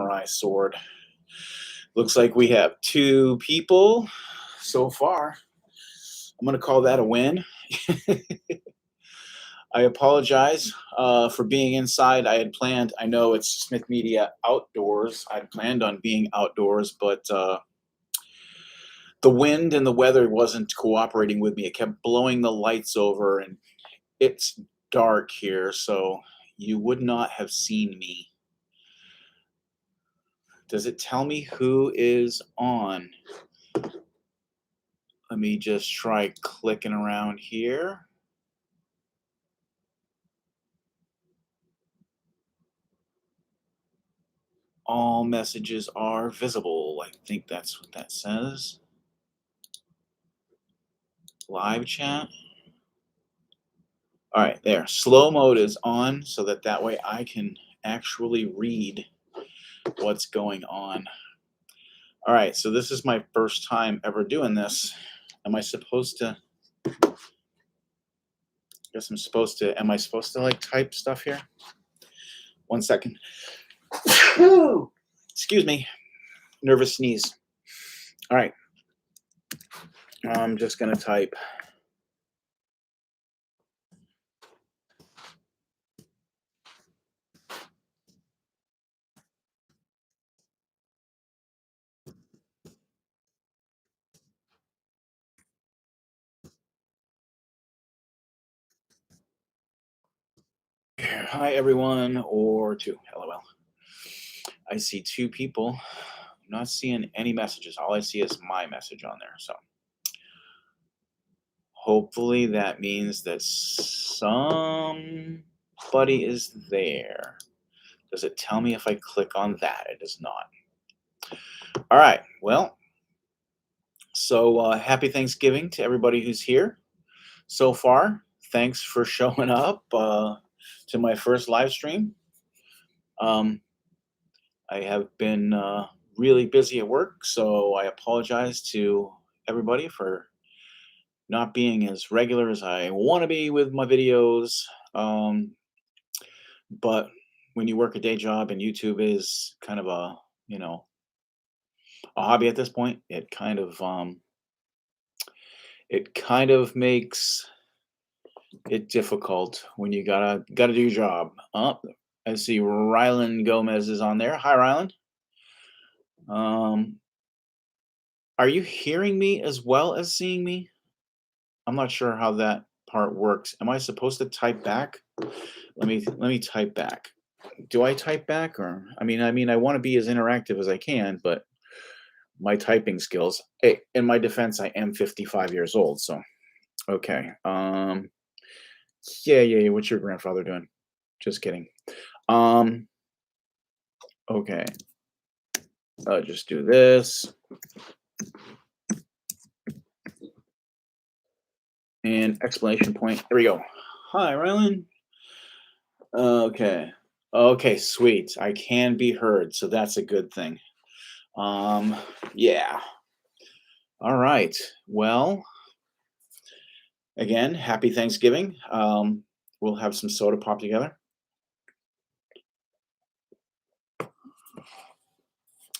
samurai sword. Looks like we have two people so far. I'm going to call that a win. I apologize for being inside. I had planned, I know it's Smith Media outdoors. I had planned on being outdoors, but the wind and the weather wasn't cooperating with me. It kept blowing the lights over, and it's dark here, so you would not have seen me. Does it tell me who is on? Let me just try clicking around here. All messages are visible. I think that's what that says. Live chat. All right, there. Slow mode is on so that way I can actually read what's going on. All right, so this is my first time ever doing this. Am I supposed to? Guess I'm supposed to. Am I supposed to like type stuff here? 1 second. Excuse me. Nervous sneeze. All right. I'm just gonna type. Hi everyone, or two. LOL. I see two people. I'm not seeing any messages. All I see is my message on there. So hopefully that means that somebody is there. Does it tell me if I click on that? It does not. All right. Well, so happy Thanksgiving to everybody who's here so far. Thanks for showing up to my first live stream. I have been really busy at work, so I apologize to everybody for not being as regular as I want to be with my videos. But when you work a day job and YouTube is kind of a, a hobby at this point, it kind of makes it difficult when you gotta do your job. I see Rylan Gomez is on there. Hi, Rylan. Are you hearing me as well as seeing me? I'm not sure how that part works. Am I supposed to type back? Let me type back. Do I type back, or I want to be as interactive as I can, but my typing skills. Hey, in my defense, I am 55 years old, so okay. Yeah. What's your grandfather doing? Just kidding. Okay. I'll just do this. And exclamation point. There we go. Hi, Rylan. Okay. Okay, sweet. I can be heard, so that's a good thing. Yeah. All right. Well, again, happy Thanksgiving. We'll have some soda pop together.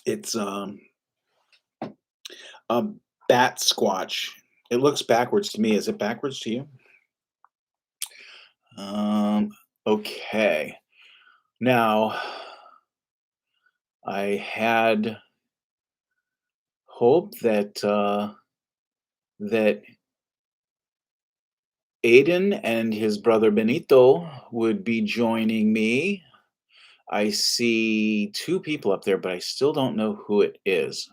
It's a bat squatch. It looks backwards to me. Is it backwards to you? Okay. Now, I had hoped that that Aiden and his brother Benito would be joining me. I see two people up there, but I still don't know who it is.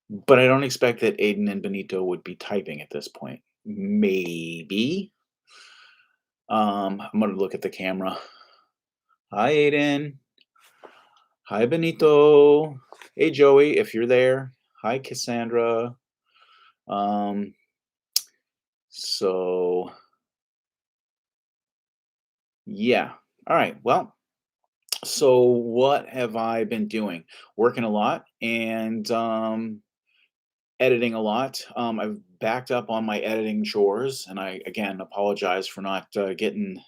But I don't expect that Aiden and Benito would be typing at this point. Maybe. I'm gonna look at the camera. Hi, Aiden. Hi, Benito. Hey, Joey, if you're there. Hi, Cassandra. So yeah. All right. Well, so what have I been doing? Working a lot and editing a lot. I've backed up on my editing chores, and I again apologize for not getting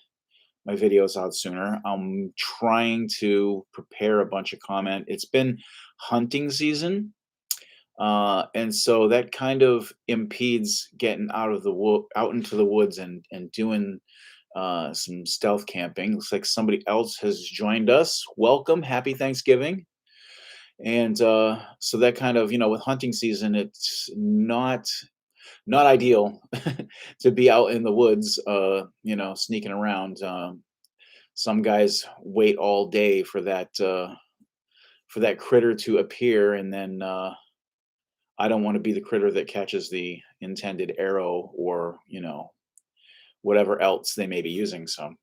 my videos out sooner. I'm trying to prepare a bunch of comment. It's been hunting season, and so that kind of impedes getting out into the woods and doing some stealth camping. Looks like somebody else has joined us. Welcome, happy Thanksgiving. And so that kind of, with hunting season, it's not ideal to be out in the woods, sneaking around. Some guys wait all day for that critter to appear, and then I don't want to be the critter that catches the intended arrow or whatever else they may be using. So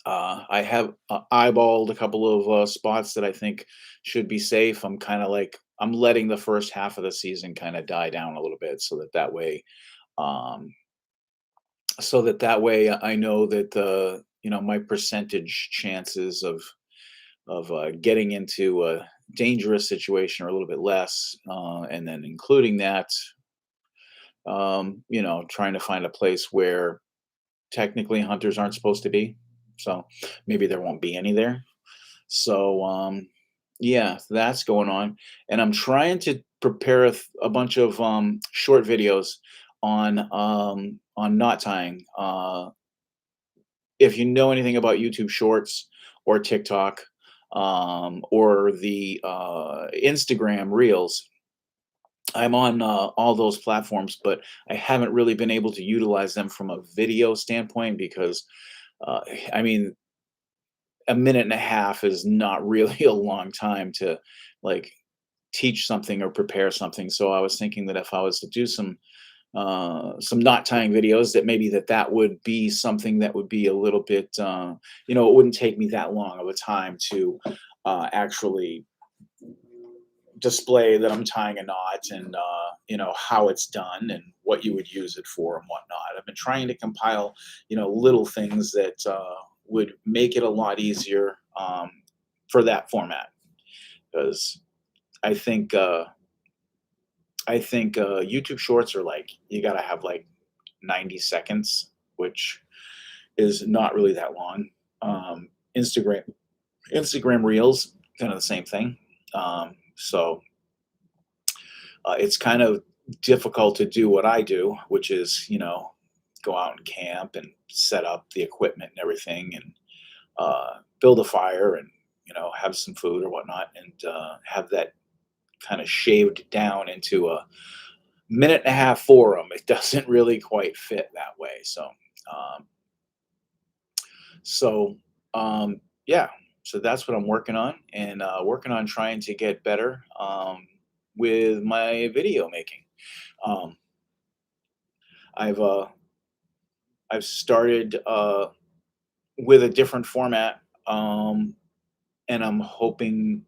I have eyeballed a couple of spots that I think should be safe. I'm kind of like I'm letting the first half of the season kind of die down a little bit, um, so that way I know that my percentage chances of getting into a dangerous situation are a little bit less, and then including that, trying to find a place where technically hunters aren't supposed to be. So maybe there won't be any there. So yeah, that's going on, and I'm trying to prepare a bunch of short videos on knot tying. If you know anything about YouTube Shorts or TikTok, or the Instagram Reels, I'm on all those platforms, but I haven't really been able to utilize them from a video standpoint because, uh, I mean, a minute and a half is not really a long time to like teach something or prepare something. So I was thinking that if I was to do some knot tying videos, that maybe that would be something that would be a little bit, it wouldn't take me that long of a time to actually display that I'm tying a knot, and how it's done and what you would use it for and whatnot. I've been trying to compile little things that would make it a lot easier, for that format, because I think YouTube Shorts are like you got to have like 90 seconds, which is not really that long. Um, Instagram Instagram Reels, kind of the same thing. So it's kind of difficult to do what I do, which is go out and camp and set up the equipment and everything, and build a fire, and have some food or whatnot, and have that kind of shaved down into a minute and a half forum. It doesn't really quite fit that way. Um, so yeah, so that's what I'm working on, and working on trying to get better, with my video making. Um, I've uh, I've started with a different format, and I'm hoping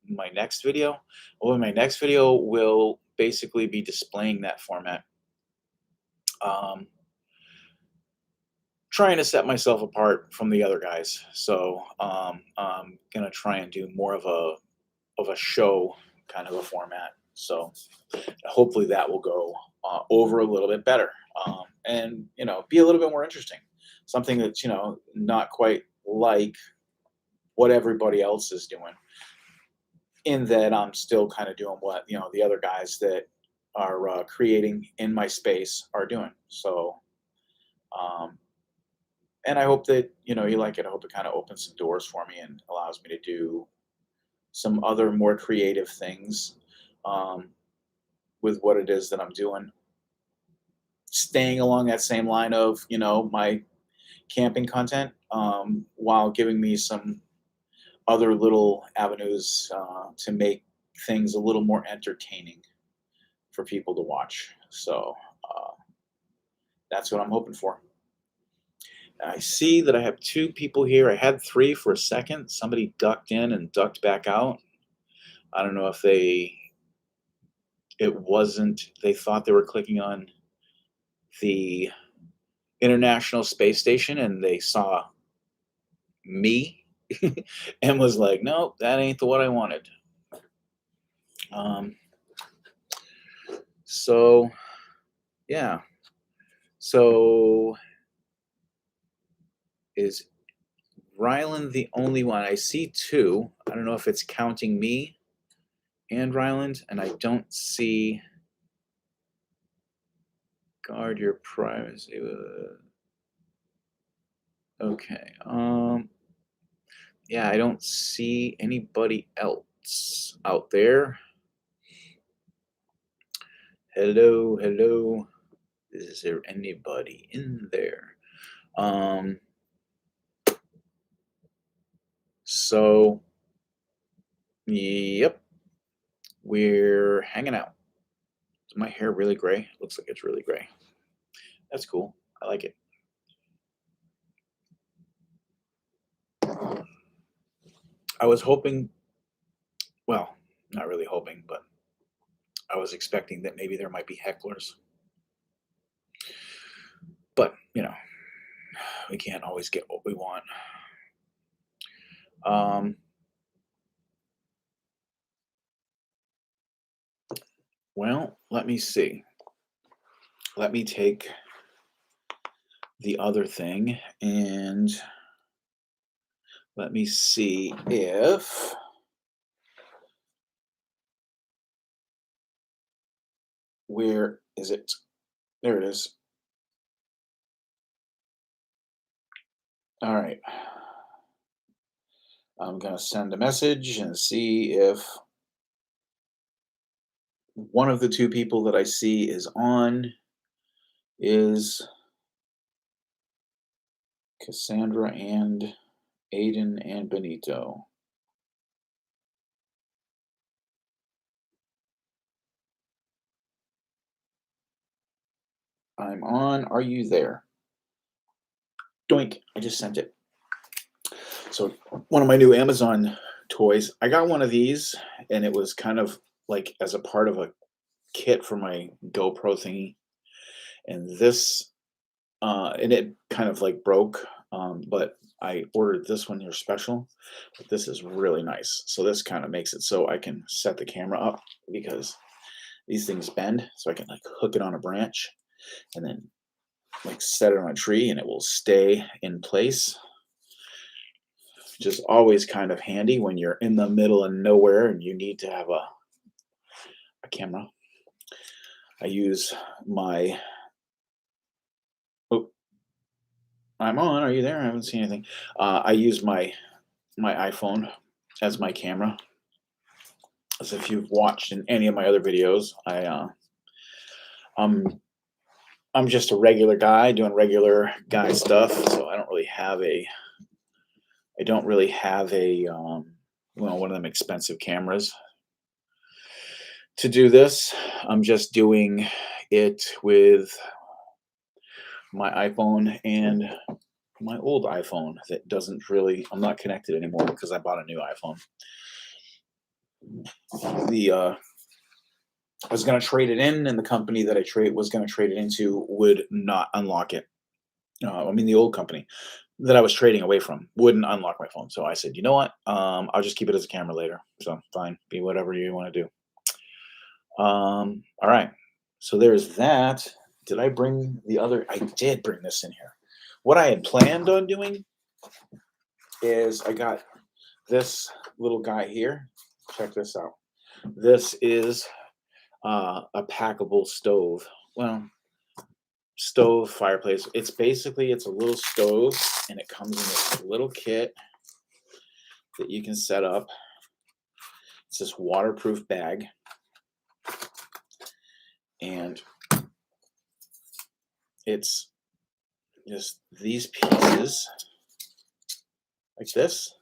my next video, my next video will basically be displaying that format. Um, Trying to set myself apart from the other guys, so I'm gonna try and do more of a show kind of a format. So hopefully that will go over a little bit better, and be a little bit more interesting. Something that's not quite like what everybody else is doing. In that I'm still kind of doing what the other guys that are creating in my space are doing. So, um, and I hope that you like it. I hope it kind of opens some doors for me and allows me to do some other more creative things, um, with what it is that I'm doing. Staying along that same line of my camping content, while giving me some other little avenues to make things a little more entertaining for people to watch. So that's what I'm hoping for. I see that I have two people here. I had three for a second. Somebody ducked in and ducked back out. I don't know if it wasn't, they thought they were clicking on the International Space Station and they saw me and was like, nope, that ain't the what I wanted. Um, so, yeah. So, is Ryland the only one. I see two. I don't know if it's counting me and Ryland, and I don't see guard your privacy. Okay. Yeah, I don't see anybody else out there. Hello, hello. Is there anybody in there? So, yep, we're hanging out. Is my hair really gray? Looks like it's really gray. That's cool. I like it. I was hoping, well, not really hoping, but I was expecting that maybe there might be hecklers. But, we can't always get what we want. Well, let me see. Let me take the other thing and let me see if where is it? There it is. All right. I'm going to send a message and see if one of the two people that I see is on is Cassandra and Aiden and Benito. I'm on. Are you there? Doink. I just sent it. So one of my new Amazon toys, I got one of these and it was kind of like as a part of a kit for my GoPro thingy. And this, and it kind of like broke, but I ordered this one here special. But this is really nice. So this kind of makes it so I can set the camera up because these things bend. So I can like hook it on a branch and then like set it on a tree and it will stay in place. Just always kind of handy when you're in the middle of nowhere and you need to have a camera. I use my, oh, I'm on. Are you there? I haven't seen anything. I use my iPhone as my camera. As if you've watched in any of my other videos, I'm just a regular guy doing regular guy stuff, so I don't really have a one of them expensive cameras to do this. I'm just doing it with my iPhone and my old iPhone that doesn't really, I'm not connected anymore because I bought a new iPhone. I was going to trade it in, and the company that I was going to trade it into would not unlock it. The old company that I was trading away from wouldn't unlock my phone. So I said, you know what? I'll just keep it as a camera later. So fine, be whatever you want to do. All right. So there's that. Did I bring the other? I did bring this in here. What I had planned on doing is I got this little guy here. Check this out. This is a packable stove. Well, stove fireplace. It's a little stove, and it comes in this little kit that you can set up. It's this waterproof bag, and it's just these pieces like this,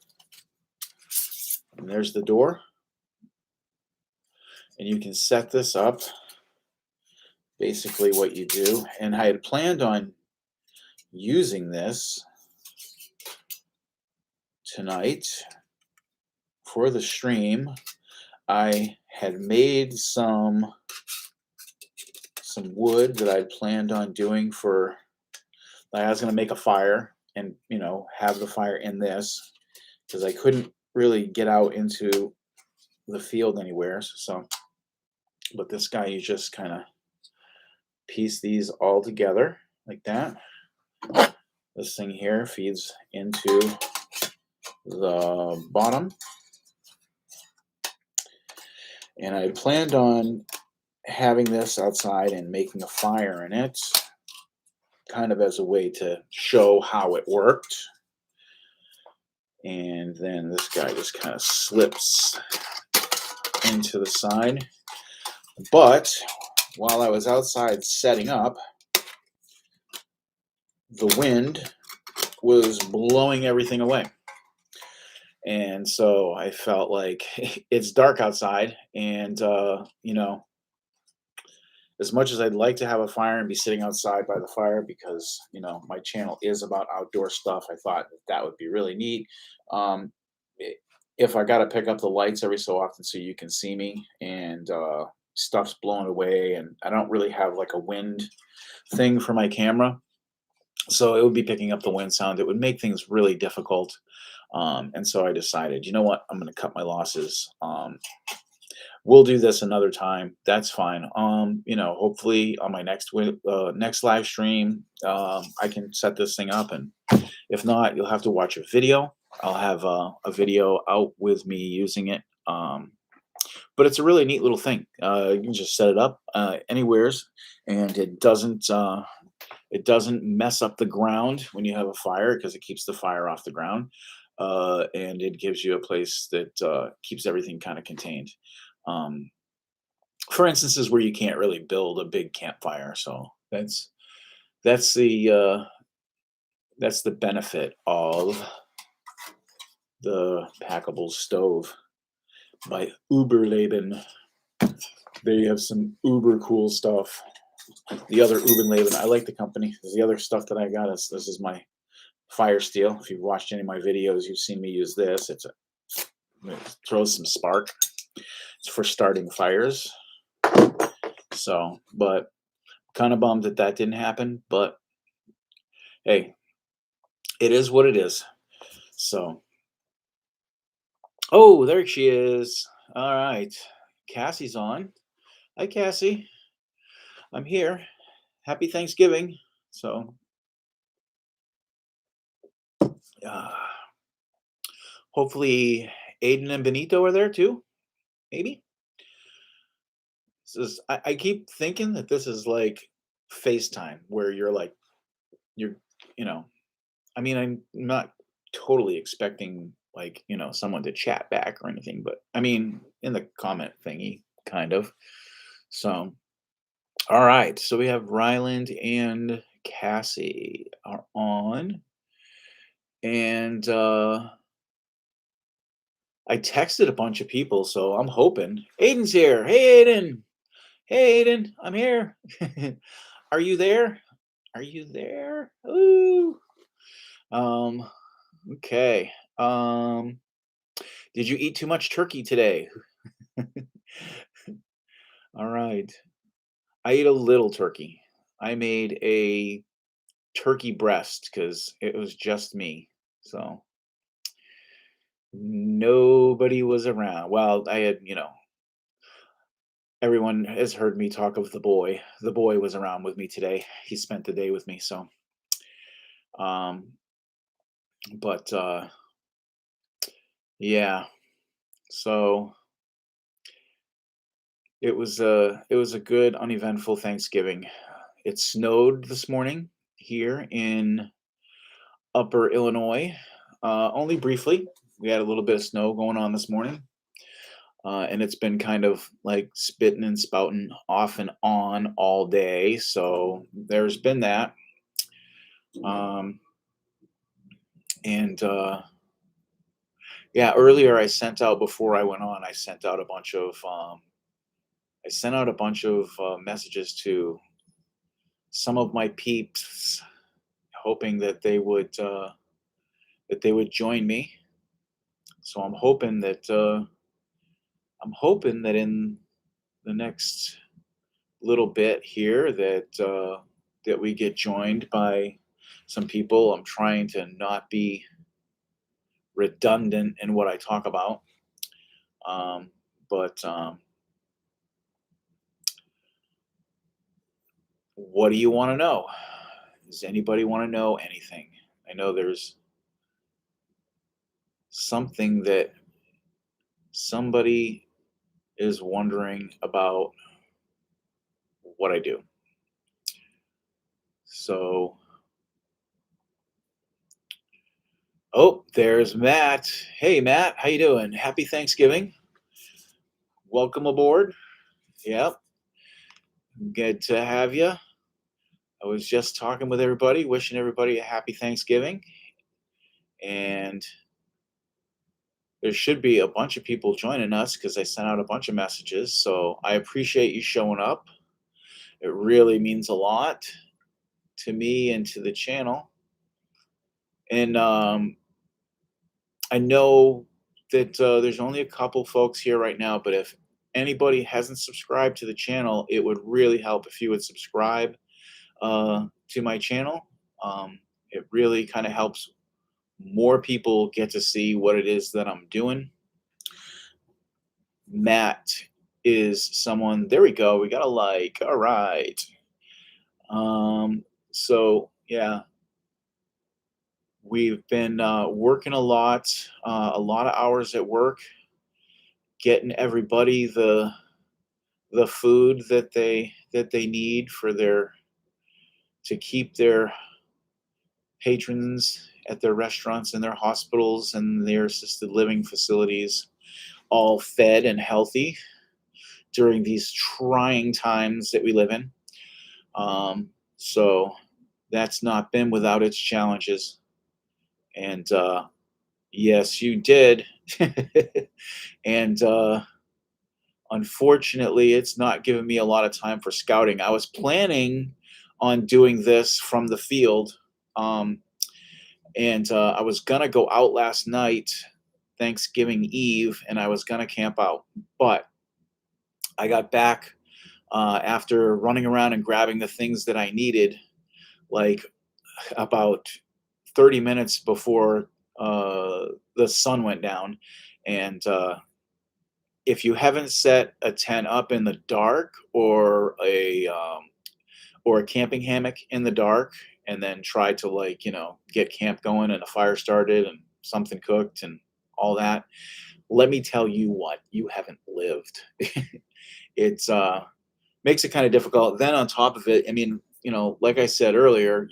and there's the door, and you can set this up. Basically what you do, and I had planned on using this tonight for the stream. I had made some wood that I'd planned on doing for, I was going to make a fire and, have the fire in this because I couldn't really get out into the field anywhere. So, but this guy, you just kind of piece these all together like that. This thing here feeds into the bottom, and I planned on having this outside and making a fire in it, kind of as a way to show how it worked. And then this guy just kind of slips into the side. But while I was outside setting up, the wind was blowing everything away. And so I felt like it's dark outside, and as much as I'd like to have a fire and be sitting outside by the fire, because my channel is about outdoor stuff, I thought that would be really neat. Um, i- if I got to pick up the lights every so often so you can see me, and stuff's blowing away, and I don't really have like a wind thing for my camera, so it would be picking up the wind sound. It would make things really difficult. And so I decided, you know what, I'm going to cut my losses. We'll do this another time. That's fine. Hopefully on my next live stream, I can set this thing up, and if not, you'll have to watch a video. I'll have a video out with me using it. But it's a really neat little thing. You can just set it up anywheres, and it doesn't mess up the ground when you have a fire, because it keeps the fire off the ground, and it gives you a place that keeps everything kind of contained. Um, for instances where you can't really build a big campfire. So that's the uh, that's the benefit of the packable stove by Uberleben. They have some uber cool stuff. The other Uberleben, I like the company. The other stuff that I got is, this is my fire steel. If you've watched any of my videos, you've seen me use this. It throws some spark. It's for starting fires. So, but kind of bummed that that didn't happen. But hey, it is what it is. So, oh, there she is. All right. Cassie's on. Hi, Cassie. I'm here. Happy Thanksgiving. So, uh, hopefully, Aiden and Benito are there too. Maybe. I keep thinking that this is like FaceTime, where you're like, you're, you know, I mean, I'm not totally expecting like, someone to chat back or anything, but I mean, in the comment thingy, kind of. So, all right. So we have Ryland and Cassie are on. And I texted a bunch of people, so I'm hoping. Aiden's here. Hey, Aiden. Hey, Aiden. I'm here. Are you there? Are you there? Ooh. Um, okay. Did you eat too much turkey today? All right. I ate a little turkey. I made a turkey breast because it was just me. So nobody was around. Well, I had, everyone has heard me talk of the boy. The boy was around with me today. He spent the day with me. So, um, but yeah. So it was a good uneventful Thanksgiving. It snowed this morning here in Upper Illinois, only briefly. We had a little bit of snow going on this morning, and it's been kind of like spitting and spouting off and on all day. So there's been that, um, and yeah. Earlier, I sent out before I went on. I sent out a bunch of messages to some of my peeps, hoping that they would join me. So I'm hoping that in the next little bit here that we get joined by some people. I'm trying to not be redundant in what I talk about. But what do you want to know? Does anybody want to know anything? I know there's something that somebody is wondering about what I do. So, oh, there's Matt. Hey, Matt, how you doing? Happy Thanksgiving. Welcome aboard. Yep, good to have you. I was just talking with everybody, wishing everybody a happy Thanksgiving, and there should be a bunch of people joining us because I sent out a bunch of messages. So I appreciate you showing up. It really means a lot to me and to the channel. And I know that there's only a couple folks here right now, but if anybody hasn't subscribed to the channel, it would really help if you would subscribe to my channel. It really kind of helps more people get to see what it is that I'm doing. Matt is someone, there we go. We got a like. All right. So yeah, we've been working a lot of hours at work, getting everybody the food that they need for their to keep their patrons at their restaurants and their hospitals and their assisted living facilities all fed and healthy during these trying times that we live in. So that's not been without its challenges. And yes, you did. And unfortunately, it's not giving me a lot of time for scouting. I was planning on doing this from the field. Um, and I was going to go out last night, Thanksgiving Eve, and I was going to camp out. But I got back after running around and grabbing the things that I needed, like about 30 minutes before the sun went down. And if you haven't set a tent up in the dark or a camping hammock in the dark, and then try to like get camp going and a fire started and something cooked and all that, let me tell you what, you haven't lived. It's makes it kind of difficult. Then on top of it, I mean, like I said earlier,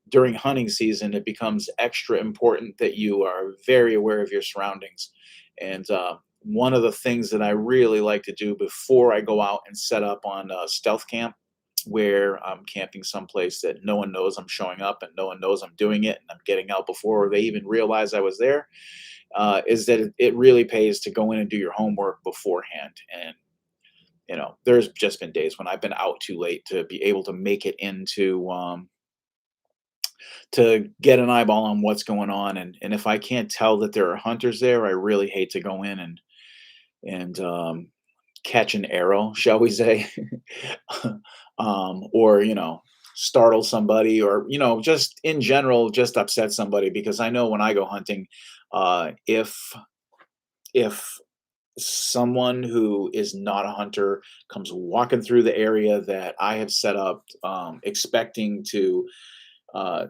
during hunting season, it becomes extra important that you are very aware of your surroundings. And one of the things that I really like to do before I go out and set up on stealth camp, where I'm camping someplace that no one knows I'm showing up and no one knows I'm doing it and I'm getting out before they even realize I was there, is that it really pays to go in and do your homework beforehand. And there's just been days when I've been out too late to be able to make it into to get an eyeball on what's going on. And if I can't tell that there are hunters there, I really hate to go in and catch an arrow, shall we say, or startle somebody, or just in general, just upset somebody. Because I know when I go hunting, if someone who is not a hunter comes walking through the area that I have set up, expecting to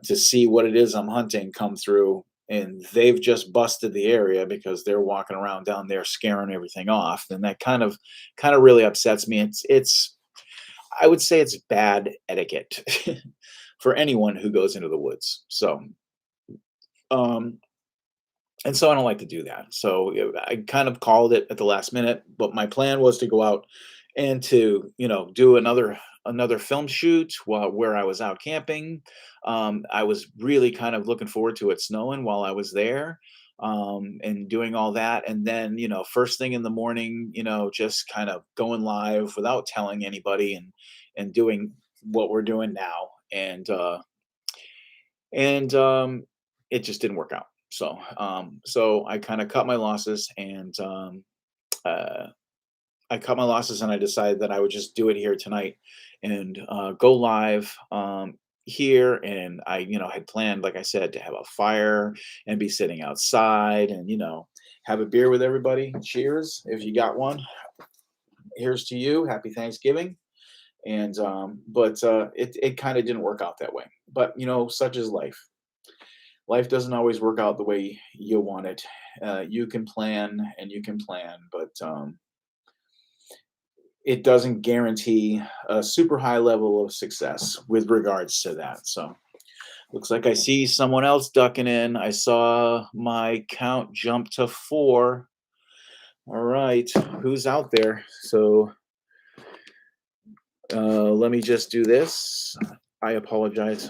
see what it is I'm hunting come through, and they've just busted the area because they're walking around down there scaring everything off, then that kind of really upsets me. It's I would say it's bad etiquette for anyone who goes into the woods. So um and so I don't like to do that. So I kind of called it at the last minute, but my plan was to go out and to do another film shoot where I was out camping. I was really kind of looking forward to it snowing while I was there, and doing all that. And then first thing in the morning, just kind of going live without telling anybody, and doing what we're doing now. And it just didn't work out. So I kind of cut my losses, and uh, I decided that I would just do it here tonight and go live here. And I, had planned, like I said, to have a fire and be sitting outside and, have a beer with everybody. Cheers. If you got one, here's to you. Happy Thanksgiving. And, but it kind of didn't work out that way. But, such is life. life doesn't always work out the way you want it. You can plan and you can plan, but it doesn't guarantee a super high level of success with regards to that. So looks like I see someone else ducking in. I saw my count jump to 4. All right, who's out there? So let me just do this. I apologize.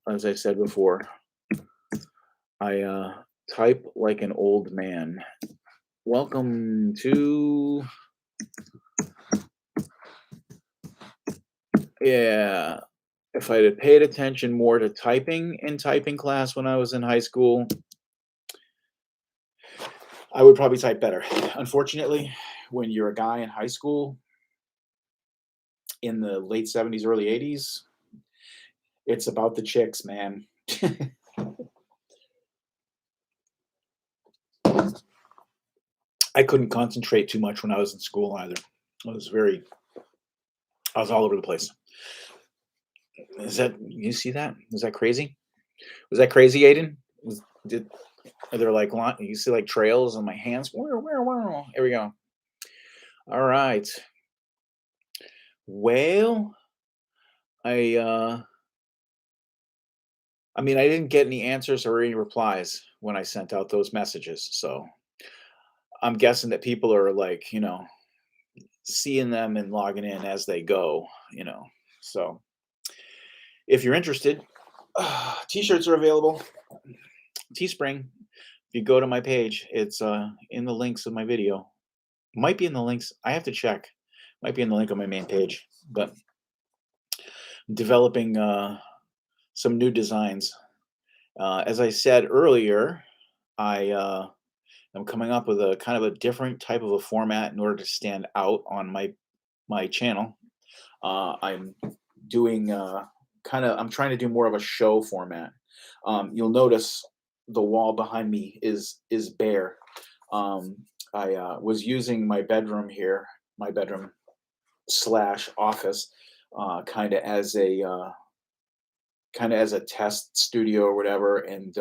As I said before, I type like an old man. Welcome to, yeah. If I had paid attention more to typing in typing class when I was in high school, I would probably type better. Unfortunately, when you're a guy in high school in the late 70s, early 80s, it's about the chicks, man. I couldn't concentrate too much when I was in school either. I was very, I was all over the place. Is that, you see that? Is that crazy? Was that crazy, Aiden? Did are there like you see like trails on my hands? Where? Here we go. All right. Well, I I mean, I didn't get any answers or any replies when I sent out those messages. So I'm guessing that people are like, seeing them and logging in as they go. So if you're interested, t-shirts are available. Teespring. If you go to my page, it's in the links of my video. Might be in the links. I have to check. Might be in the link on my main page. But I'm developing some new designs. As I said earlier, I am coming up with a kind of a different type of a format in order to stand out on my channel. I'm doing I'm trying to do more of a show format. You'll notice the wall behind me is bare. I was using my bedroom here, my bedroom slash office, kind of as a test studio or whatever, and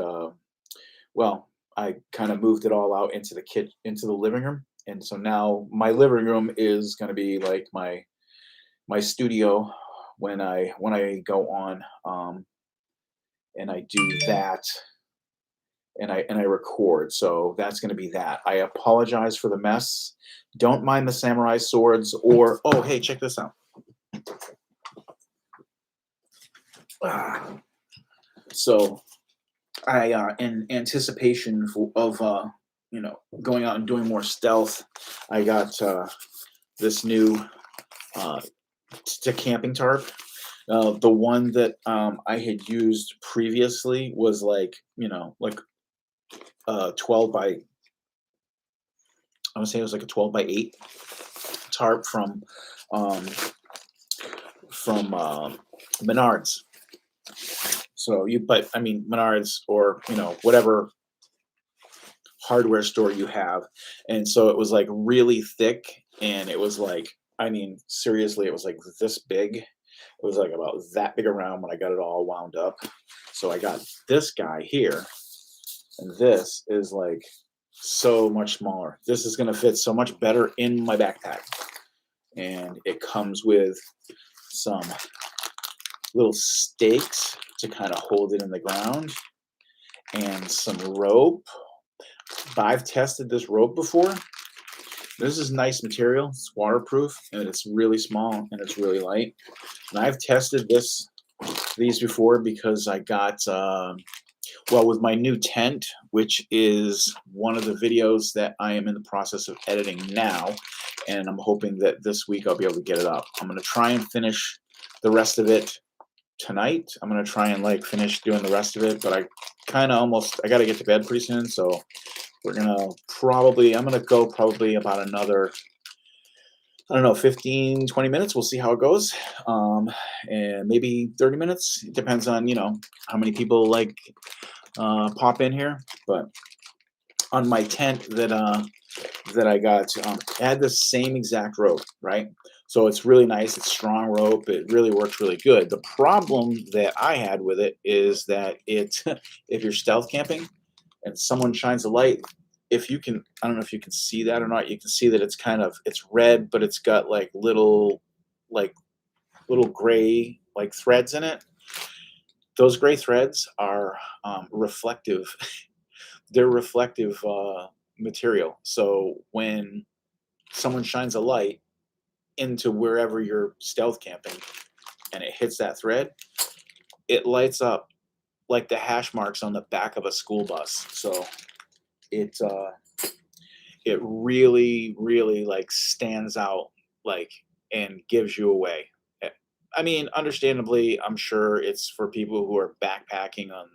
well, I kind of moved it all out into the into the living room, and so now my living room is going to be like my studio when I go on, and I do that, and I record. So that's going to be that. I apologize for the mess. Don't mind the samurai swords or, oh hey, check this out. So I in anticipation of going out and doing more stealth, I got this new camping tarp. The one that I had used previously was like 12 by, I would say it was like a 12 by 8 tarp um, from Menards. So but I mean Menards or whatever hardware store you have, and so it was like really thick, and it was like, I mean seriously, it was like this big. It was like about that big around when I got it all wound up. So I got this guy here, and this is like so much smaller. This is going to fit so much better in my backpack, and it comes with some little stakes to kind of hold it in the ground, and some rope. I've tested this rope before. This is nice material. It's waterproof, and it's really small, and it's really light. And I've tested these before because I got well, with my new tent, which is one of the videos that I am in the process of editing now, and I'm hoping that this week I'll be able to get it up. I'm going to try and finish the rest of it tonight. I'm going to try and like finish doing the rest of it, but I got to get to bed pretty soon, so I'm going to go probably about another, I don't know, 15, 20 minutes. We'll see how it goes. And maybe 30 minutes. It depends on, how many people like pop in here. But on my tent that I got, it had the same exact rope, right? So it's really nice. It's strong rope. It really works really good. The problem that I had with it is that it, if you're stealth camping and someone shines a light, if you can, I don't know if you can see that or not. You can see that it's kind of it's red, but it's got like little gray like threads in it. Those gray threads are reflective. They're reflective material. So when someone shines a light into wherever you're stealth camping and it hits that thread, it lights up like the hash marks on the back of a school bus. So it it really, really like stands out like and gives you away. Eh, I mean, understandably, I'm sure it's for people who are backpacking on,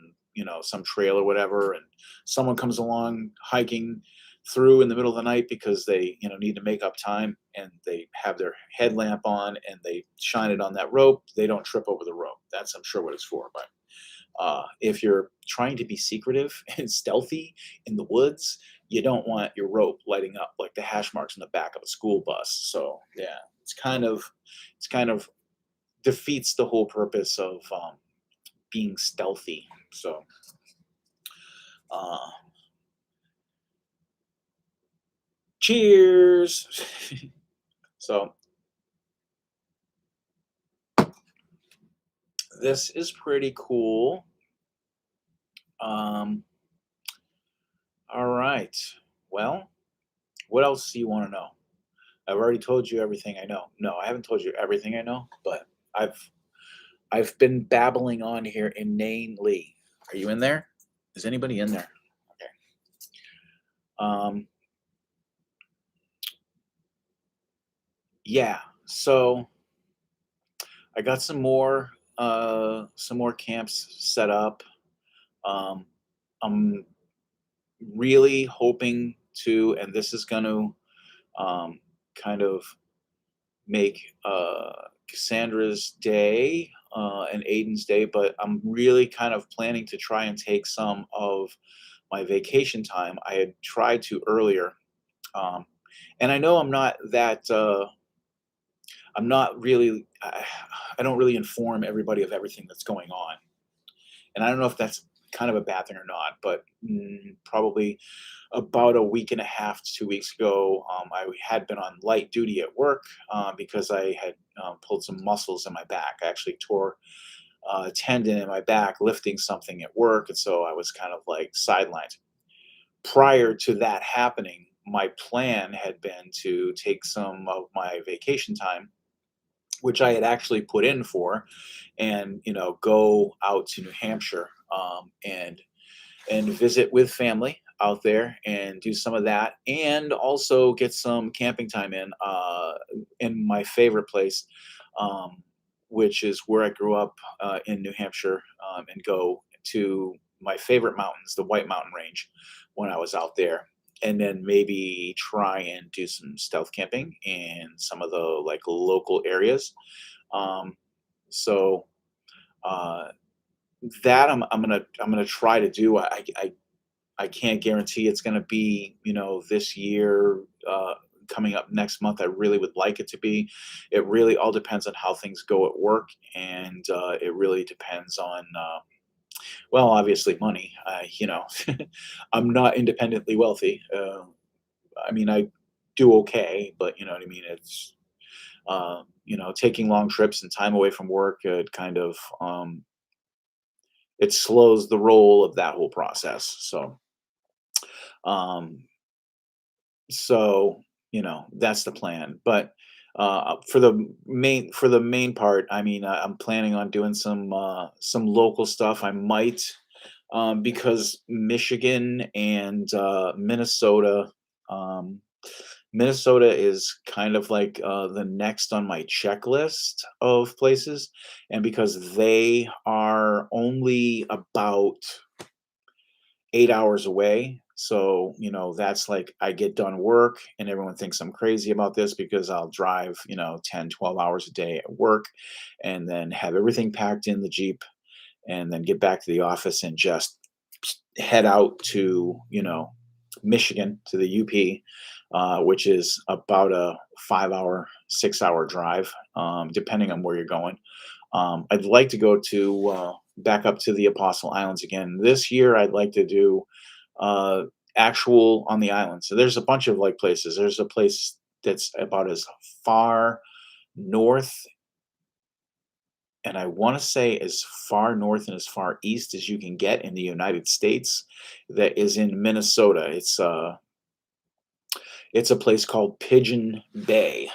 some trail or whatever, and someone comes along hiking through in the middle of the night because they, need to make up time and they have their headlamp on and they shine it on that rope. They don't trip over the rope. That's, I'm sure, what it's for. But if you're trying to be secretive and stealthy in the woods, you don't want your rope lighting up like the hash marks on the back of a school bus. So yeah, it's kind of defeats the whole purpose of being stealthy. So uh, cheers. So this is pretty cool. Um, all right. Well, what else do you want to know? I've already told you everything I know. No, I haven't told you everything I know, but I've I've been babbling on here inanely. Are you in there? Is anybody in there? Okay. Um, yeah. So I got some more camps set up. Um, I'm really hoping to, and this is going to kind of make Cassandra's day and Aiden's day, but I'm really kind of planning to try and take some of my vacation time. I had tried to earlier, um, and I know I'm not really. I don't really inform everybody of everything that's going on, and I don't know if that's kind of a bad thing or not. But probably about a week and a half to 2 weeks ago, I had been on light duty at work because I had pulled some muscles in my back. I actually tore a tendon in my back lifting something at work, and so I was kind of like sidelined. Prior to that happening, my plan had been to take some of my vacation time, which I had actually put in for, and go out to New Hampshire and visit with family out there and do some of that, and also get some camping time in my favorite place, um, which is where I grew up in New Hampshire, and go to my favorite mountains, the White Mountain Range, when I was out there. And then maybe try and do some stealth camping in some of the like local areas. Um, so uh, that I'm gonna try to do. I can't guarantee it's going to be, this year, coming up next month. I really would like it to be. It really all depends on how things go at work, and it really depends on, well, obviously money. I'm not independently wealthy. I mean, I do okay, but you know what I mean. It's taking long trips and time away from work. It kind of it slows the roll of that whole process. Um, So, that's the plan. But for the main part, I mean, I'm planning on doing some local stuff. I might because Michigan and um, Minnesota is kind of like the next on my checklist of places, and because they are only about 8 hours away. So, that's like I get done work and everyone thinks I'm crazy about this because I'll drive, 10, 12 hours a day at work and then have everything packed in the Jeep and then get back to the office and just head out to, Michigan to the UP, which is about a 5 hour, 6 hour drive, depending on where you're going. I'd like to go to back up to the Apostle Islands again this year. I'd like to do uh, actual on the island. So there's a bunch of like places. There's a place that's about as far north, and I want to say as far north and as far east as you can get in the United States. That is in Minnesota. It's a place called Pigeon Bay.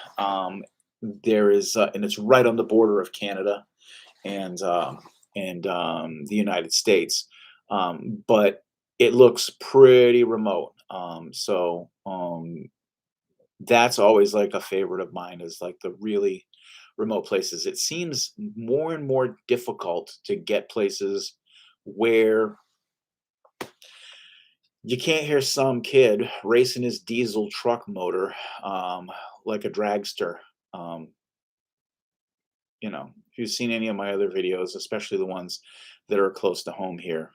There is, and it's right on the border of Canada and the United States, but it looks pretty remote. That's always like a favorite of mine is like the really remote places. It seems more and more difficult to get places where you can't hear some kid racing his diesel truck motor um, like a dragster. Um, if you've seen any of my other videos, especially the ones that are close to home here,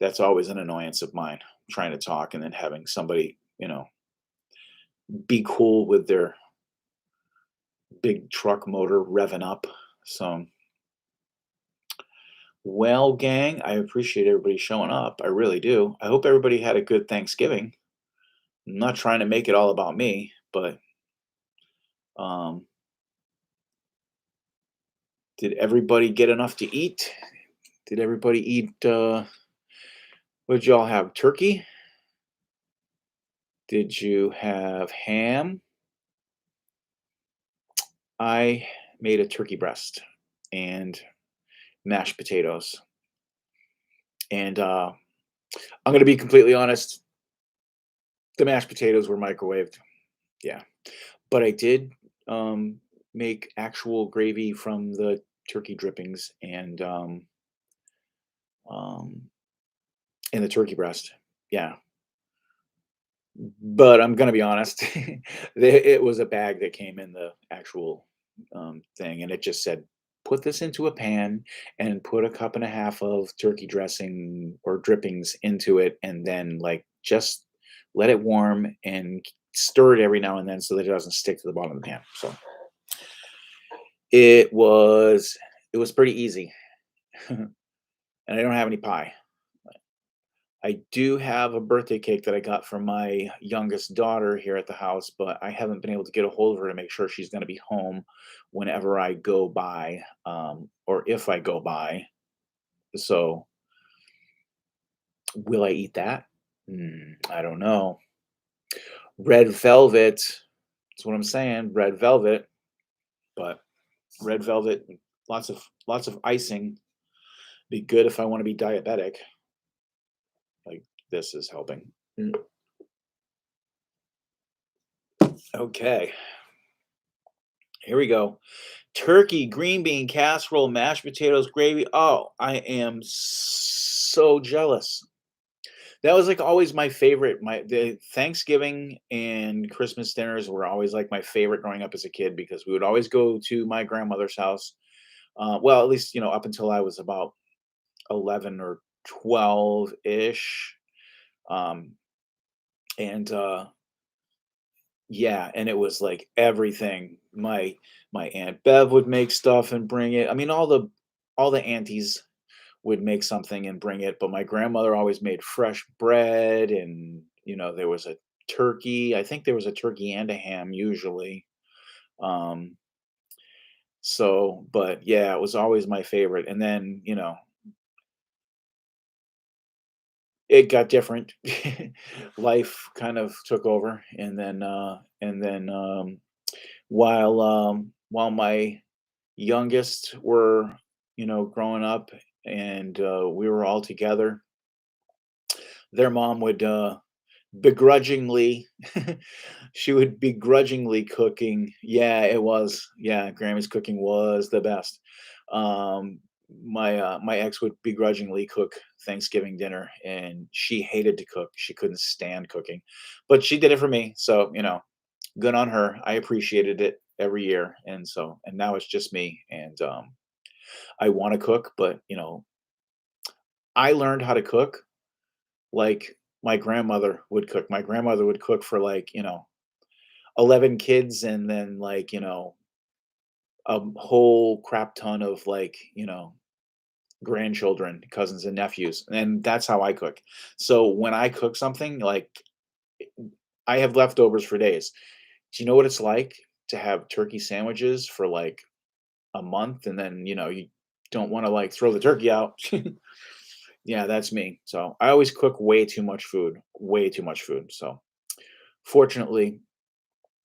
that's always an annoyance of mine, trying to talk and then having somebody, be cool with their big truck motor revving up. So, well, gang, I appreciate everybody showing up. I really do. I hope everybody had a good Thanksgiving. I'm not trying to make it all about me, but um, did everybody get enough to eat? Did everybody eat? What did y'all have? Turkey? Did you have ham? I made a turkey breast and mashed potatoes. And I'm going to be completely honest, the mashed potatoes were microwaved. Yeah. But I did make actual gravy from the turkey drippings um, and the turkey breast. Yeah. But I'm going to be honest, it was a bag that came in the actual thing, and it just said, put this into a pan and put a cup and a half of turkey dressing or drippings into it, and then like just let it warm and stir it every now and then so that it doesn't stick to the bottom of the pan. So it was it was pretty easy, and I don't have any pie. I do have a birthday cake that I got from my youngest daughter here at the house, but I haven't been able to get a hold of her to make sure she's going to be home whenever I go by, or if I go by. So, will I eat that? I don't know. Red velvet. That's what I'm saying. Red velvet, but red velvet, lots of icing. Be good if I want to be diabetic. Like this is helping. Mm. Okay, here we go. Turkey, green bean casserole, mashed potatoes, gravy. Oh, I am so jealous. That was like always my favorite. The Thanksgiving and Christmas dinners were always like my favorite growing up as a kid because we would always go to my grandmother's house. Well, at least up until I was about 11 or 12 ish. Um, and Yeah, and it was like everything. My Aunt Bev would make stuff and bring it. I mean, all the aunties would make something and bring it, but my grandmother always made fresh bread and, there was a turkey. I think there was a turkey and a ham usually. Um, but yeah, it was always my favorite. And then, it got different. Life kind of took over, and then while my youngest were, growing up and we were all together, their mom would begrudgingly she would begrudgingly cooking. Yeah, it was. Yeah, Grammy's cooking was the best. Um my ex would begrudgingly cook Thanksgiving dinner, and she hated to cook. She couldn't stand cooking. But she did it for me. So, good on her. I appreciated it every year. And now it's just me. And I want to cook, but I learned how to cook like my grandmother would cook. My grandmother would cook for, like, 11 kids and then, like, a whole crap ton of, like, grandchildren, cousins and nephews, and that's how I cook. So when I cook something, like, I have leftovers for days. Do you know what it's like to have turkey sandwiches for, like, a month and then, you don't wanna, like, throw the turkey out? Yeah, that's me. So, I always cook way too much food. So, fortunately,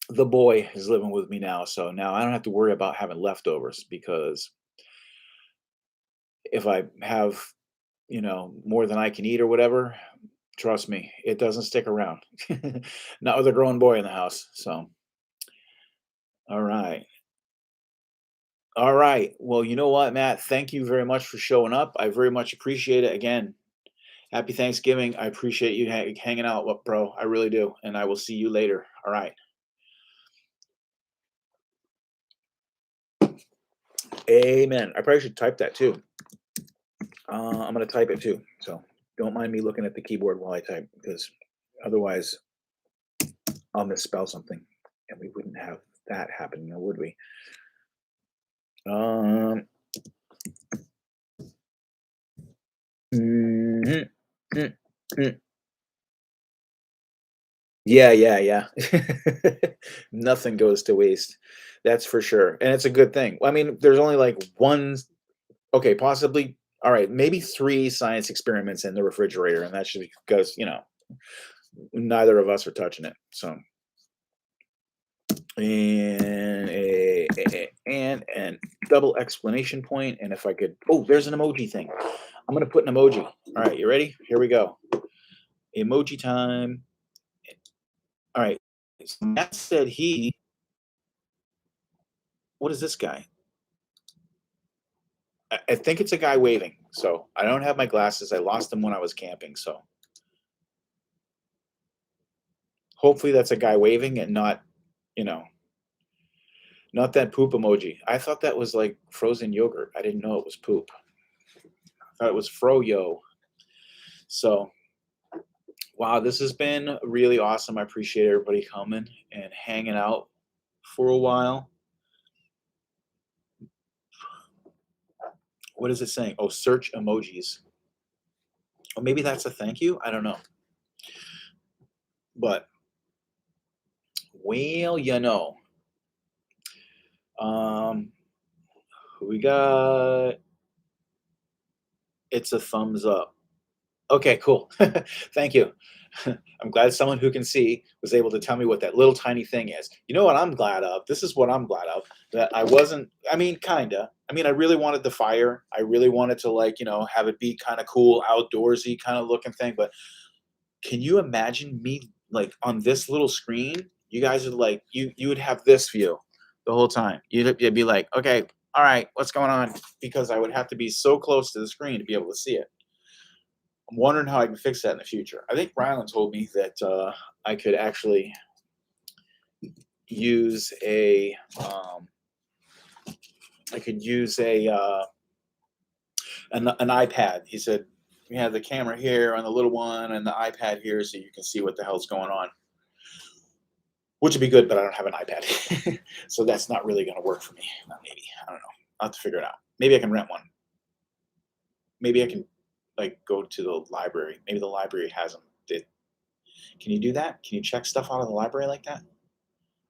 the boy is living with me now, so now I don't have to worry about having leftovers because if I have, more than I can eat or whatever, trust me, it doesn't stick around. Not with a growing boy in the house. So, all right. All right. Well, you know what, Matt? Thank you very much for showing up. I very much appreciate it. Again, happy Thanksgiving. I appreciate you hanging out, bro. I really do. And I will see you later. All right. Amen. I probably should type that too. I'm going to type it too. So don't mind me looking at the keyboard while I type because otherwise I'll misspell something and we wouldn't have that happening, now would we? Um, mhm, mm, mm. Yeah, yeah, yeah. Nothing goes to waste. That's for sure. And it's a good thing. Well, I mean, there's only like one, okay, possibly, all right, maybe three science experiments in the refrigerator. And that's just because, neither of us are touching it. So, and and double explanation point. And if I could, oh, there's an emoji thing. I'm going to put an emoji. All right, you ready? Here we go. Emoji time. All right. So Matt said what is this guy? I think it's a guy waving. So I don't have my glasses. I lost them when I was camping. So hopefully that's a guy waving and not, you know, not that poop emoji. I thought that was like frozen yogurt. I didn't know it was poop. I thought it was froyo. So wow, this has been really awesome. I appreciate everybody coming and hanging out for a while. What is it saying? Oh, search emojis. Or maybe that's a thank you. I don't know. But well, um, we got it's a thumbs up. Okay, cool. Thank you. I'm glad someone who can see was able to tell me what that little tiny thing is. You know what I'm glad of? This is what I'm glad of. That I wasn't, I mean, kinda. I mean, I really wanted the fire. I really wanted to, like, have it be kind of cool, outdoorsy kind of looking thing. But can you imagine me like on this little screen? You guys would like you would have this view the whole time. You'd be like, okay, all right, what's going on? Because I would have to be so close to the screen to be able to see it. I'm wondering how I can fix that in the future. I think Rylan told me that I could actually use I could use an iPad. He said we have the camera here on the little one and the iPad here, so you can see what the hell's going on. Which would be good, but I don't have an iPad, so that's not really going to work for me. Not maybe I don't know. I'll have to figure it out. Maybe I can rent one. Maybe I can like go to the library. Maybe the library has them. Can you do that? Can you check stuff out of the library like that?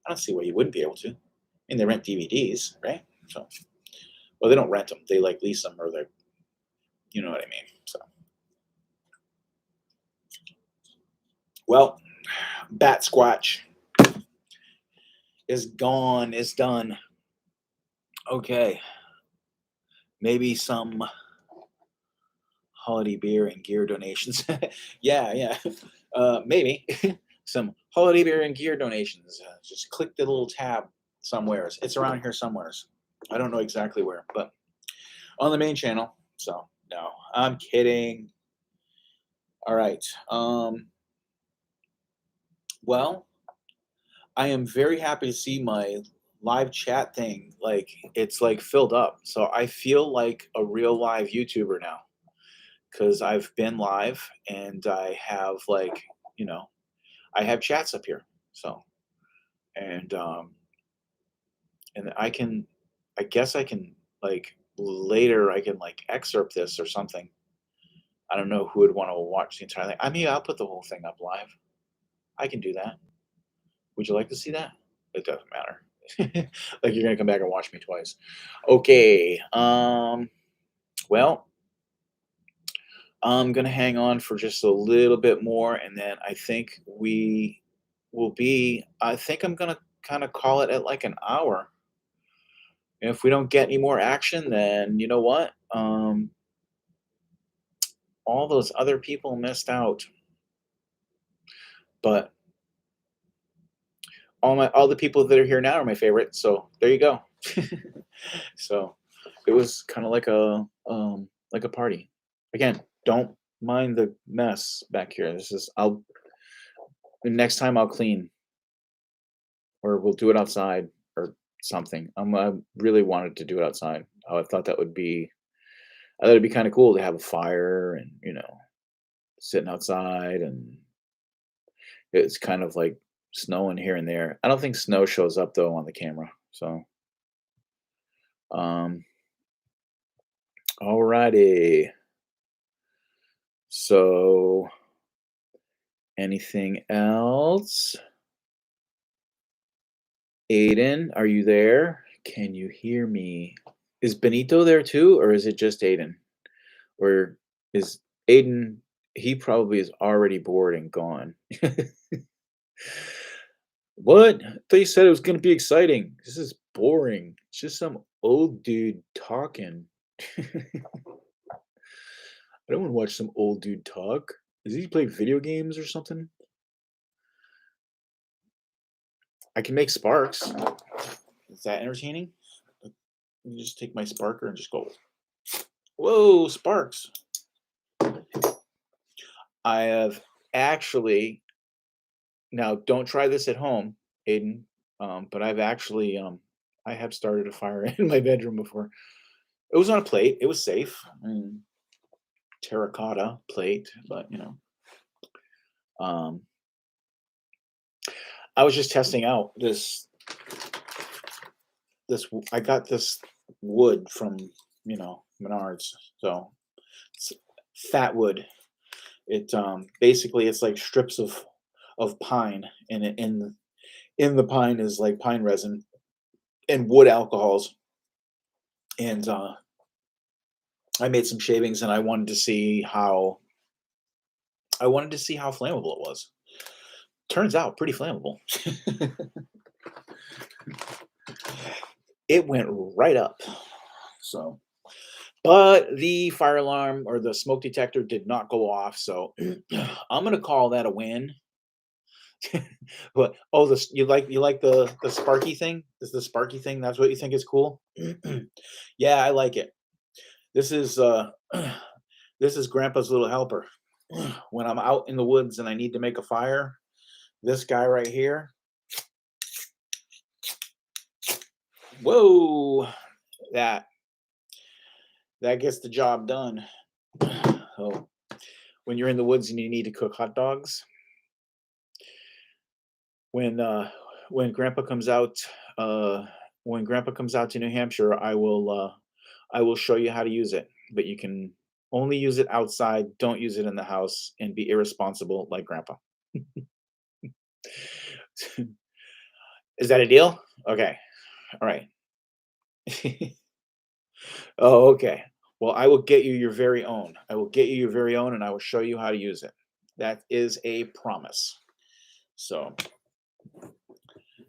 I don't see why you wouldn't be able to. I mean, they rent DVDs, right? So, well, they don't rent them; they like lease them, or they, you know what I mean. So, well, Bat Squatch is gone. Is done. Okay, maybe some holiday beer and gear donations. Yeah, yeah, maybe some holiday beer and gear donations. Just click the little tab somewheres. It's around here somewheres. I don't know exactly where, but on the main channel. So no, I'm kidding. All right. Well, I am very happy to see my live chat thing. Like it's like filled up. So I feel like a real live YouTuber now because I've been live and I have like, you know, I have chats up here. So, and and I guess I can like later I can like excerpt this or something. I don't know who would want to watch the entire thing. I mean, I'll put the whole thing up live. I can do that. Would you like to see that? It doesn't matter. Like you're gonna come back and watch me twice. Okay. Well, I'm gonna hang on for just a little bit more, and then I think we will be. I think I'm gonna kind of call it at like an hour. And if we don't get any more action, then you know what? All those other people missed out. But all the people that are here now are my favorite. So there you go. So it was kind of like a party. Again, don't mind the mess back here. This is I'll next time I'll clean or we'll do it outside or something. I really wanted to do it outside. I thought that would be I thought it'd be kind of cool to have a fire and sitting outside and it's kind of like snowing here and there. I don't think snow shows up though on the camera. So um alrighty. So anything else? Aiden, are you there? Can you hear me? Is Benito there too, or is it just Aiden? Or is Aiden, he probably is already bored and gone. What? I thought you said it was going to be exciting. This is boring. It's just some old dude talking. I don't want to watch some old dude talk. Does he play video games or something? I can make sparks. Is that entertaining? Let me just take my sparker and just go, whoa, sparks. I have actually, now don't try this at home, Aiden, but I have started a fire in my bedroom before. It was on a plate. It was safe. I mean, terracotta plate, but um, I was just testing out I got this wood from Menards, so it's fat wood. It basically it's like strips of pine, and in the pine is like pine resin and wood alcohols, and I made some shavings, and I wanted to see how flammable it was. Turns out pretty flammable. It went right up. So, but the fire alarm or the smoke detector did not go off. So I'm gonna call that a win. What? Oh, this you like the sparky thing? Is the sparky thing? That's what you think is cool? Yeah, I like it. This is this is Grandpa's little helper. When I'm out in the woods and I need to make a fire, this guy right here. Whoa, that that gets the job done. So when you're in the woods and you need to cook hot dogs, when uh when grandpa comes out uh when grandpa comes out to New Hampshire, I will show you how to use it, but you can only use it outside, don't use it in the house and be irresponsible like grandpa. Is that a deal? Okay. All right. Oh, okay. Well, I will get you your very own. I will get you your very own and I will show you how to use it. That is a promise. So,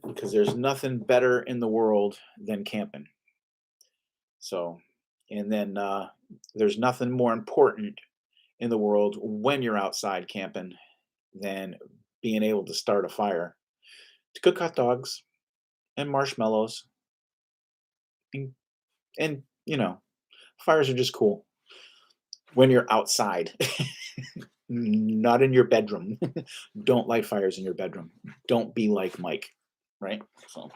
because there's nothing better in the world than camping. So, and then there's nothing more important in the world when you're outside camping than being able to start a fire to cook hot dogs and marshmallows and, and fires are just cool when you're outside. Not in your bedroom. Don't light fires in your bedroom. Don't be like Mike, right? So,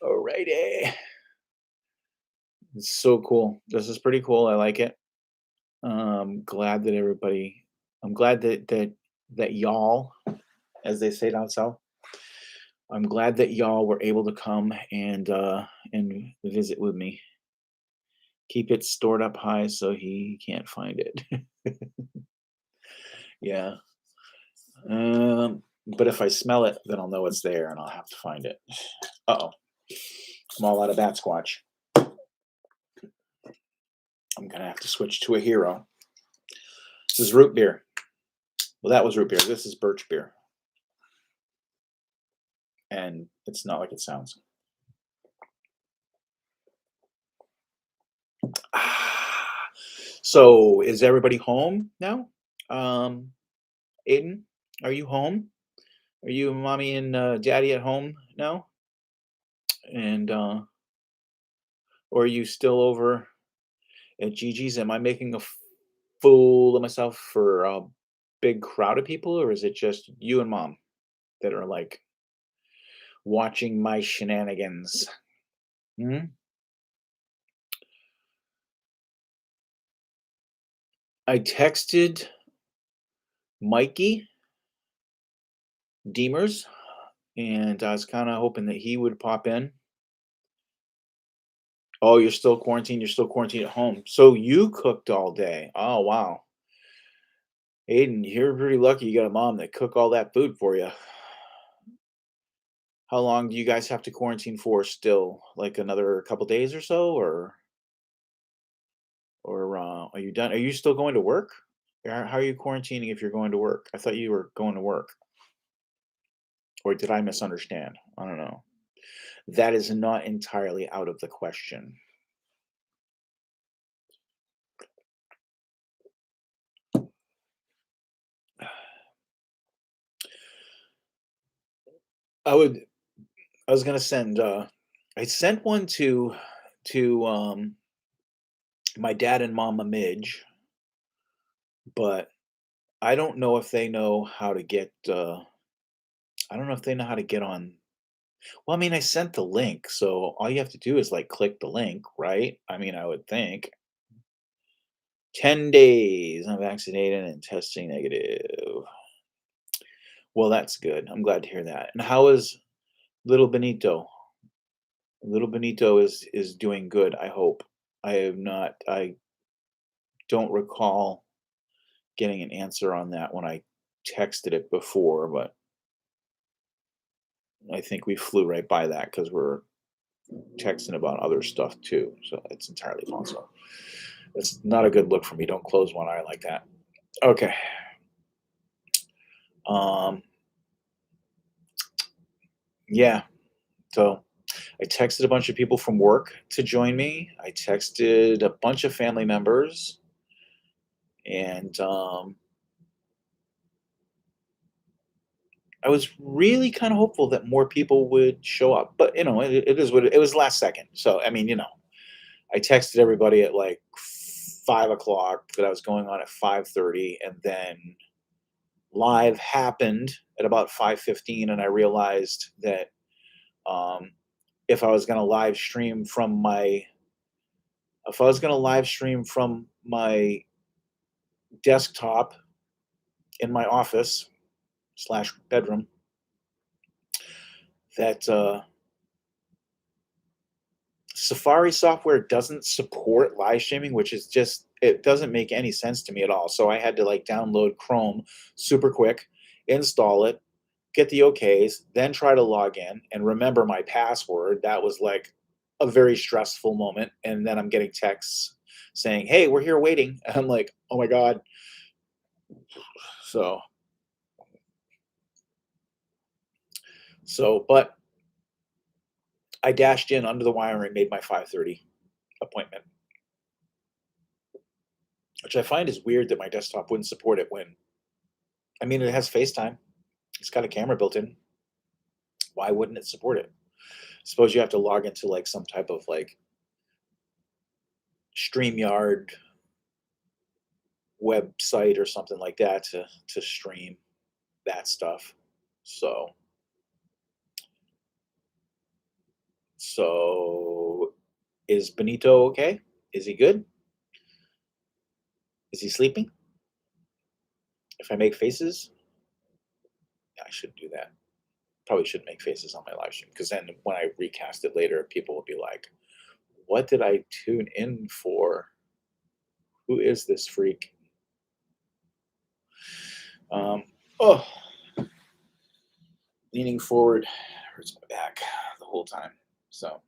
alrighty. It's so cool. This is pretty cool. I like it. Glad that everybody I'm glad that y'all, as they say down south, I'm glad that y'all were able to come and visit with me. Keep it stored up high so he can't find it. Yeah. But if I smell it, then I'll know it's there and I'll have to find it. Uh-oh. I'm all out of bat squatch. I'm gonna have to switch to a hero. This is root beer. Well, that was root beer. This is birch beer. And it's not like it sounds. Ah. So is everybody home now? Um, Aiden, are you home? Are you and mommy and daddy at home now? And or are you still over at Gigi's? Am I making a fool of myself for a big crowd of people, or is it just you and mom that are like watching my shenanigans? Hmm? I texted Mikey Deemers, and I was kind of hoping that he would pop in. Oh, you're still quarantined. You're still quarantined at home. So you cooked all day. Oh, wow. Aiden, you're pretty lucky you got a mom that cook all that food for you. How long do you guys have to quarantine for still? Like another couple days or so, or are you done? Are you still going to work? How are you quarantining if you're going to work? I thought you were going to work, or did I misunderstand? I don't know. That is not entirely out of the question. I would. I was gonna send. I sent one to my dad and mama Midge, but I don't know if they know how to get. I don't know if they know how to get on. Well, I mean, I sent the link, so all you have to do is like click the link, right? I mean, I would think 10 days I'm vaccinated and testing negative. Well, that's good. I'm glad to hear that. And how is little Benito? Little Benito is doing good, I hope. I don't recall getting an answer on that when I texted it before, but I think we flew right by that because we're texting about other stuff too. So it's entirely possible. It's not a good look for me. Don't close one eye like that. Okay. Um, yeah. So I texted a bunch of people from work to join me. I texted a bunch of family members, and I was really kind of hopeful that more people would show up. But it is what it was last second. So I mean, I texted everybody at like 5 o'clock that I was going on at 5:30, and then live happened at about 5:15, and I realized that um, if I was going to live stream from my if I was going to live stream from my desktop in my office slash bedroom, that Safari software doesn't support live streaming, which is just it doesn't make any sense to me at all. So I had to like download Chrome super quick, install it, get the OKs, then try to log in and remember my password. That was like a very stressful moment. And then I'm getting texts saying, "Hey, we're here waiting." And I'm like, "Oh my god." So but I dashed in under the wire and made my 5:30 appointment, which I find is weird that my desktop wouldn't support it when I mean it has FaceTime. It's got a camera built in. Why wouldn't it support it? Suppose you have to log into like some type of like StreamYard website or something like that to stream that stuff. So so is Benito okay? Is he good? Is he sleeping? If I make faces? Yeah, I shouldn't do that. Probably shouldn't make faces on my live stream because then when I recast it later, people will be like, "What did I tune in for? Who is this freak?" Um, oh, leaning forward hurts my back the whole time. So,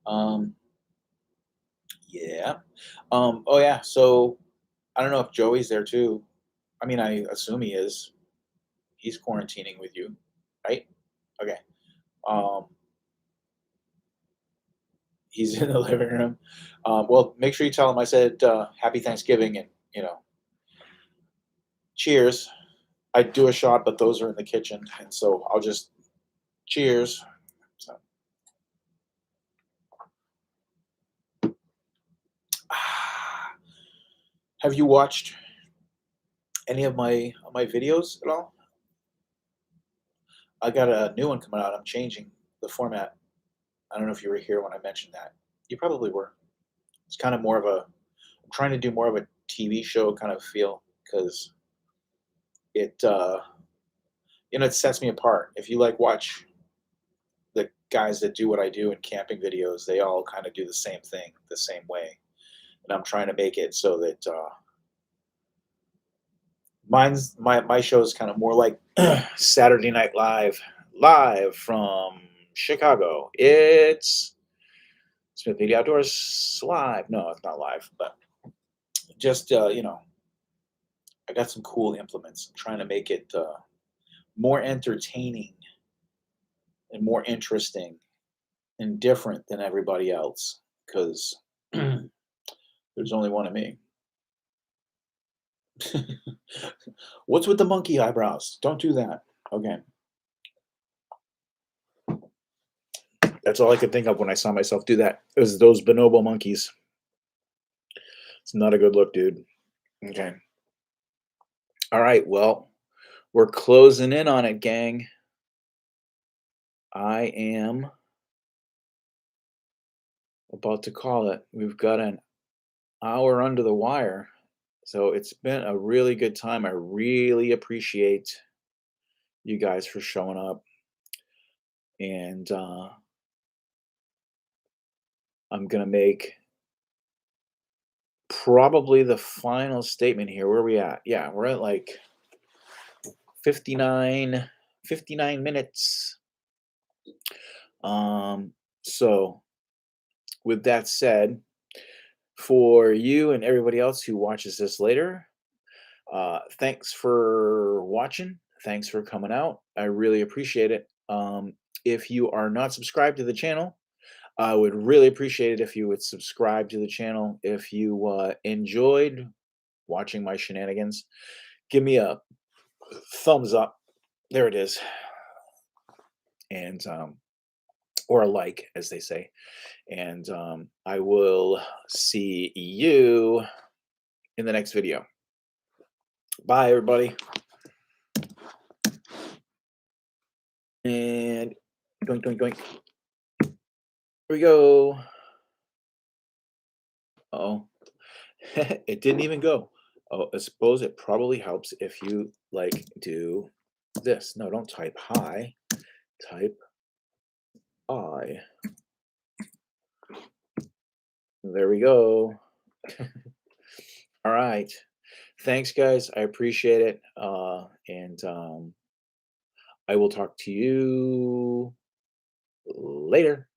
um, yeah. Oh yeah. So I don't know if Joey's there too. I mean, I assume he is. He's quarantining with you, right? Okay. Um, he's in the living room. Well, make sure you tell him I said Happy Thanksgiving and cheers. I do a shot, but those are in the kitchen, and so I'll just cheers. So, ah, have you watched any of my videos at all? I got a new one coming out. I'm changing the format. I don't know if you were here when I mentioned that. You probably were. It's kind of more of a. I'm trying to do more of a TV show kind of feel because it it sets me apart. If you like watch the guys that do what I do in camping videos, they all kind of do the same thing the same way, and I'm trying to make it so that my show is kind of more like Saturday Night Live, live from Chicago. It's Smith Media Outdoors live. No, it's not live, but just I got some cool implements. I'm trying to make it more entertaining and more interesting and different than everybody else because there's only one of me. What's with the monkey eyebrows? Don't do that. Okay. That's all I could think of when I saw myself do that. Is those bonobo monkeys. It's not a good look, dude. Okay. All right. Well, we're closing in on it, gang. I am about to call it. We've got an hour under the wire. So it's been a really good time. I really appreciate you guys for showing up. And I'm going to make probably the final statement here. Where are we at? Yeah, we're at like 59 minutes. So with that said, for you and everybody else who watches this later, thanks for watching. Thanks for coming out. I really appreciate it. If you are not subscribed to the channel, I would really appreciate it if you would subscribe to the channel. If you enjoyed watching my shenanigans, give me a thumbs up. There it is. And or a like, as they say. And I will see you in the next video. Bye, everybody. And doink, doink, doink. Here we go. Oh, it didn't even go. Oh, I suppose it probably helps if you like do this. No, don't type hi. Type I. There we go. All right. Thanks, guys. I appreciate it. And I will talk to you later.